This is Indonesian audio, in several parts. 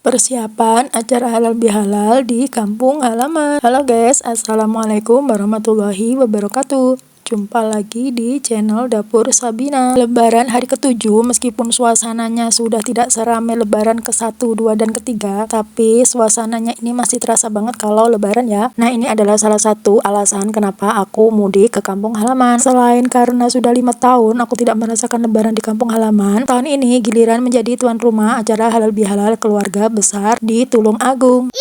Persiapan acara halal bihalal di kampung halaman. Halo guys, assalamualaikum warahmatullahi wabarakatuh. Jumpa lagi di channel Dapur Sabina. Lebaran hari ke-7, meskipun suasananya sudah tidak seramai lebaran ke-1, 2, dan ke-3, tapi suasananya ini masih terasa banget kalau lebaran ya. Nah, ini adalah salah satu alasan kenapa aku mudik ke kampung halaman. Selain karena sudah 5 tahun aku tidak merasakan lebaran di kampung halaman, tahun ini giliran menjadi tuan rumah acara halal bihalal keluarga besar di Tulung Agung.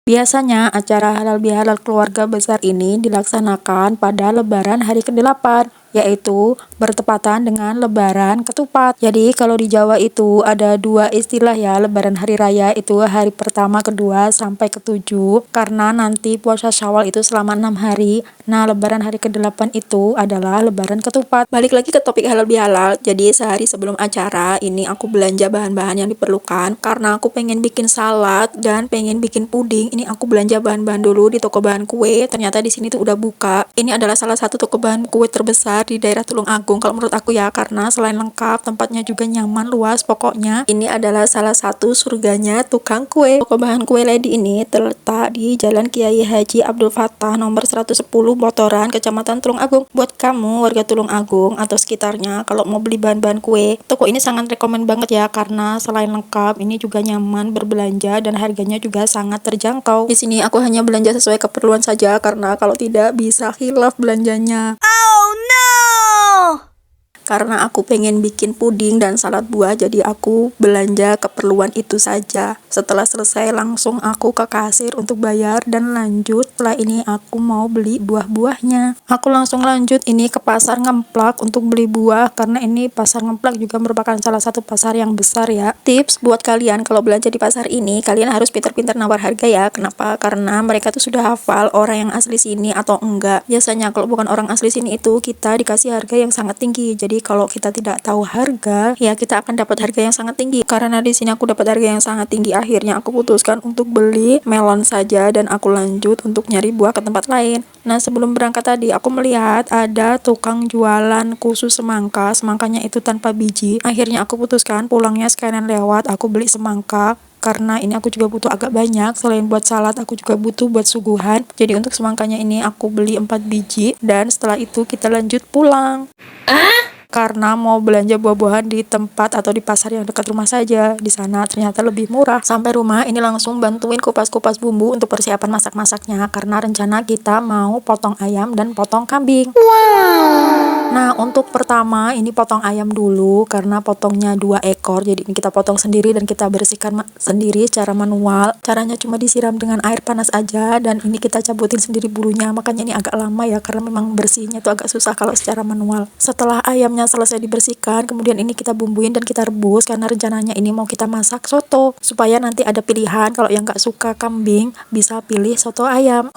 Biasanya acara halal bihalal keluarga besar ini dilaksanakan pada lebaran hari ke-8, yaitu bertepatan dengan lebaran ketupat. Jadi kalau di Jawa itu ada dua istilah ya, lebaran hari raya itu hari pertama, kedua, sampai ke-7, karena nanti puasa Syawal itu selama 6 hari. Nah, lebaran hari ke-8 itu adalah lebaran ketupat. Balik lagi ke topik halal bihalal. Jadi sehari sebelum acara ini aku belanja bahan-bahan yang diperlukan karena aku pengen bikin salad dan pengen bikin puding. Ini aku belanja bahan-bahan dulu di toko bahan kue. Ternyata di sini tuh udah buka. Ini adalah salah satu toko bahan kue terbesar di daerah Tulung Agung kalau menurut aku ya, karena selain lengkap, tempatnya juga nyaman, luas. Pokoknya ini adalah salah satu surganya tukang kue. Toko bahan kue Lady ini terletak di Jalan Kiai Haji Abdul Fattah nomor 110 Botoran, Kecamatan Tulung Agung. Buat kamu warga Tulung Agung atau sekitarnya kalau mau beli bahan-bahan kue, toko ini sangat rekomen banget ya, karena selain lengkap, ini juga nyaman berbelanja dan harganya juga sangat terjangkau. Di sini aku hanya belanja sesuai keperluan saja, karena kalau tidak bisa hilaf belanjanya. Karena aku pengen bikin puding dan salad buah, jadi aku belanja keperluan itu saja. Setelah selesai langsung aku ke kasir untuk bayar dan lanjut. Setelah ini aku mau beli buah-buahnya. Aku langsung lanjut ini ke pasar Ngemplak untuk beli buah, karena ini pasar Ngemplak juga merupakan salah satu pasar yang besar ya. Tips buat kalian kalau belanja di pasar ini, kalian harus pintar-pintar nawar harga ya. Kenapa? Karena mereka tuh sudah hafal orang yang asli sini atau enggak. Biasanya kalau bukan orang asli sini itu kita dikasih harga yang sangat tinggi. Jadi kalau kita tidak tahu harga, ya kita akan dapat harga yang sangat tinggi. Karena di sini aku dapat harga yang sangat tinggi, akhirnya aku putuskan untuk beli melon saja dan aku lanjut untuk nyari buah ke tempat lain. Nah, sebelum berangkat tadi aku melihat ada tukang jualan khusus semangka. Semangkanya itu tanpa biji. Akhirnya aku putuskan pulangnya sekalian lewat aku beli semangka. Karena ini aku juga butuh agak banyak, selain buat salad aku juga butuh buat suguhan. Jadi untuk semangkanya ini aku beli 4 biji dan setelah itu kita lanjut pulang. Karena mau belanja buah-buahan di tempat atau di pasar yang dekat rumah saja. Di sana ternyata lebih murah. Sampai rumah ini langsung bantuin kupas-kupas bumbu untuk persiapan masak-masaknya, karena rencana kita mau potong ayam dan potong kambing. Nah, untuk pertama ini potong ayam dulu, karena potongnya 2 ekor. Jadi ini kita potong sendiri dan kita bersihkan sendiri secara manual. Caranya cuma disiram dengan air panas aja, dan ini kita cabutin sendiri bulunya. Makanya ini agak lama ya, karena memang bersihnya itu agak susah kalau secara manual. Setelah ayamnya selesai dibersihkan, kemudian ini kita bumbuin dan kita rebus, karena rencananya ini mau kita masak soto, supaya nanti ada pilihan. Kalau yang nggak suka kambing bisa pilih soto ayam.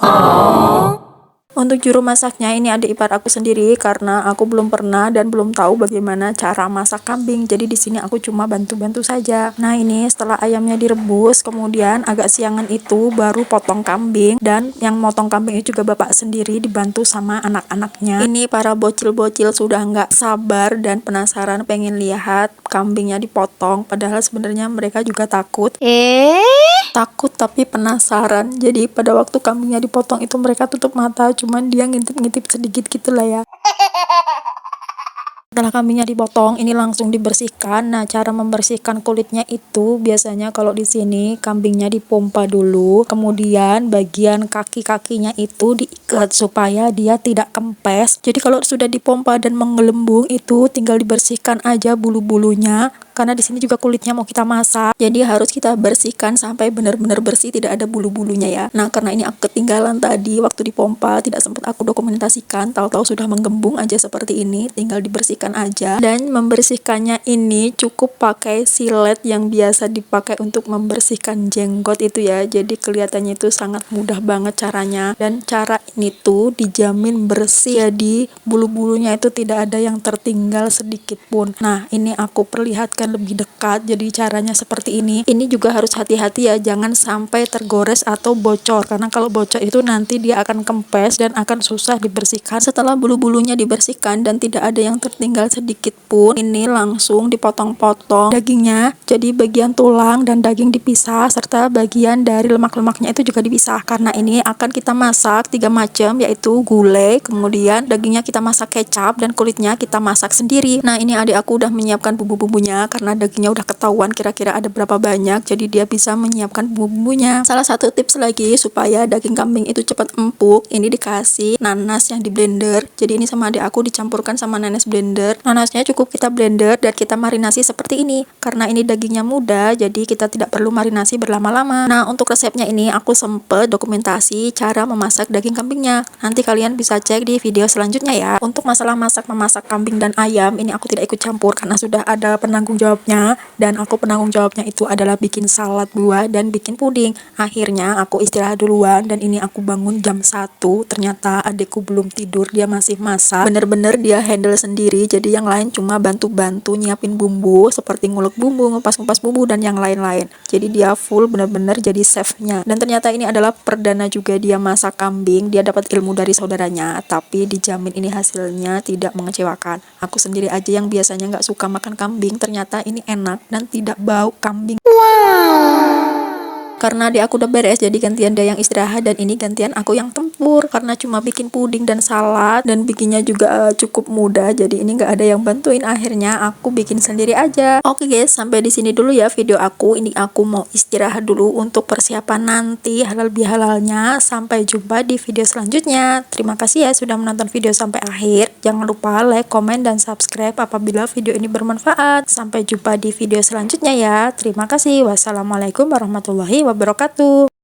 Untuk juru masaknya ini adik ipar aku sendiri, karena aku belum pernah dan belum tahu bagaimana cara masak kambing. Jadi di sini aku cuma bantu-bantu saja. Nah, ini setelah ayamnya direbus, kemudian agak siangan itu baru potong kambing, dan yang motong kambing itu juga bapak sendiri dibantu sama anak-anaknya. Ini para bocil-bocil sudah nggak sabar dan penasaran pengen lihat kambingnya dipotong, padahal sebenarnya mereka juga takut. Takut tapi penasaran. Jadi pada waktu kambingnya dipotong itu mereka tutup mata, cuman dia ngintip-ngintip sedikit gitulah ya. Setelah kambingnya dipotong, ini langsung dibersihkan. Nah, cara membersihkan kulitnya itu biasanya kalau di sini kambingnya dipompa dulu, kemudian bagian kaki-kakinya itu diikat supaya dia tidak kempes. Jadi kalau sudah dipompa dan menggelembung itu tinggal dibersihkan aja bulu-bulunya. Karena di sini juga kulitnya mau kita masak, jadi harus kita bersihkan sampai benar-benar bersih, tidak ada bulu-bulunya ya. Nah, karena ini aku ketinggalan tadi waktu dipompa, tidak sempat aku dokumentasikan, tahu-tahu sudah menggembung aja seperti ini, tinggal dibersihkan aja. Dan membersihkannya ini cukup pakai silet yang biasa dipakai untuk membersihkan jenggot itu ya. Jadi kelihatannya itu sangat mudah banget caranya, dan cara ini tuh dijamin bersih, jadi bulu-bulunya itu tidak ada yang tertinggal sedikit pun. Nah, ini aku perlihatkan kelihatan lebih dekat. Jadi caranya seperti ini. Ini juga harus hati-hati ya, jangan sampai tergores atau bocor, karena kalau bocor itu nanti dia akan kempes dan akan susah dibersihkan. Setelah bulu-bulunya dibersihkan dan tidak ada yang tertinggal sedikit pun, ini langsung dipotong-potong dagingnya. Jadi bagian tulang dan daging dipisah, serta bagian dari lemak-lemaknya itu juga dipisah, karena ini akan kita masak 3 macam, yaitu gulai, kemudian dagingnya kita masak kecap, dan kulitnya kita masak sendiri. Nah, ini adik aku udah menyiapkan bumbu-bumbunya karena dagingnya udah ketahuan kira-kira ada berapa banyak, jadi dia bisa menyiapkan bumbu-bumbunya. Salah satu tips lagi supaya daging kambing itu cepat empuk, ini dikasih nanas yang di blender. Jadi ini sama adik aku dicampurkan sama nanas blender. Nanasnya cukup kita blender dan kita marinasi seperti ini. Karena ini dagingnya muda, jadi kita tidak perlu marinasi berlama-lama. Nah, untuk resepnya ini aku sempet dokumentasi cara memasak daging kambingnya. Nanti kalian bisa cek di video selanjutnya ya. Untuk masalah memasak kambing dan ayam, ini aku tidak ikut campur karena sudah ada penanggung jawabnya, dan aku penanggung jawabnya itu adalah bikin salad buah dan bikin puding. Akhirnya aku istirahat duluan, dan ini aku bangun jam 1, ternyata adikku belum tidur, dia masih masak. Bener-bener dia handle sendiri, jadi yang lain cuma bantu-bantu nyiapin bumbu seperti ngulek bumbu, ngupas-ngupas bumbu, dan yang lain-lain. Jadi dia full bener-bener jadi chefnya. Dan ternyata ini adalah perdana juga dia masak kambing. Dia dapat ilmu dari saudaranya, tapi dijamin ini hasilnya tidak mengecewakan. Aku sendiri aja yang biasanya nggak suka makan kambing, ternyata ini enak dan tidak bau kambing. Karena dia aku udah beres, jadi gantian dia yang istirahat dan ini gantian aku yang tempur. Karena cuma bikin puding dan salad dan bikinnya juga cukup mudah, jadi ini nggak ada yang bantuin. Akhirnya aku bikin sendiri aja. Oke guys, sampai di sini dulu ya video aku. Ini aku mau istirahat dulu untuk persiapan nanti halal bihalalnya. Sampai jumpa di video selanjutnya. Terima kasih ya sudah menonton video sampai akhir. Jangan lupa like, komen, dan subscribe apabila video ini bermanfaat. Sampai jumpa di video selanjutnya ya. Terima kasih. Wassalamualaikum warahmatullahi wabarakatuh.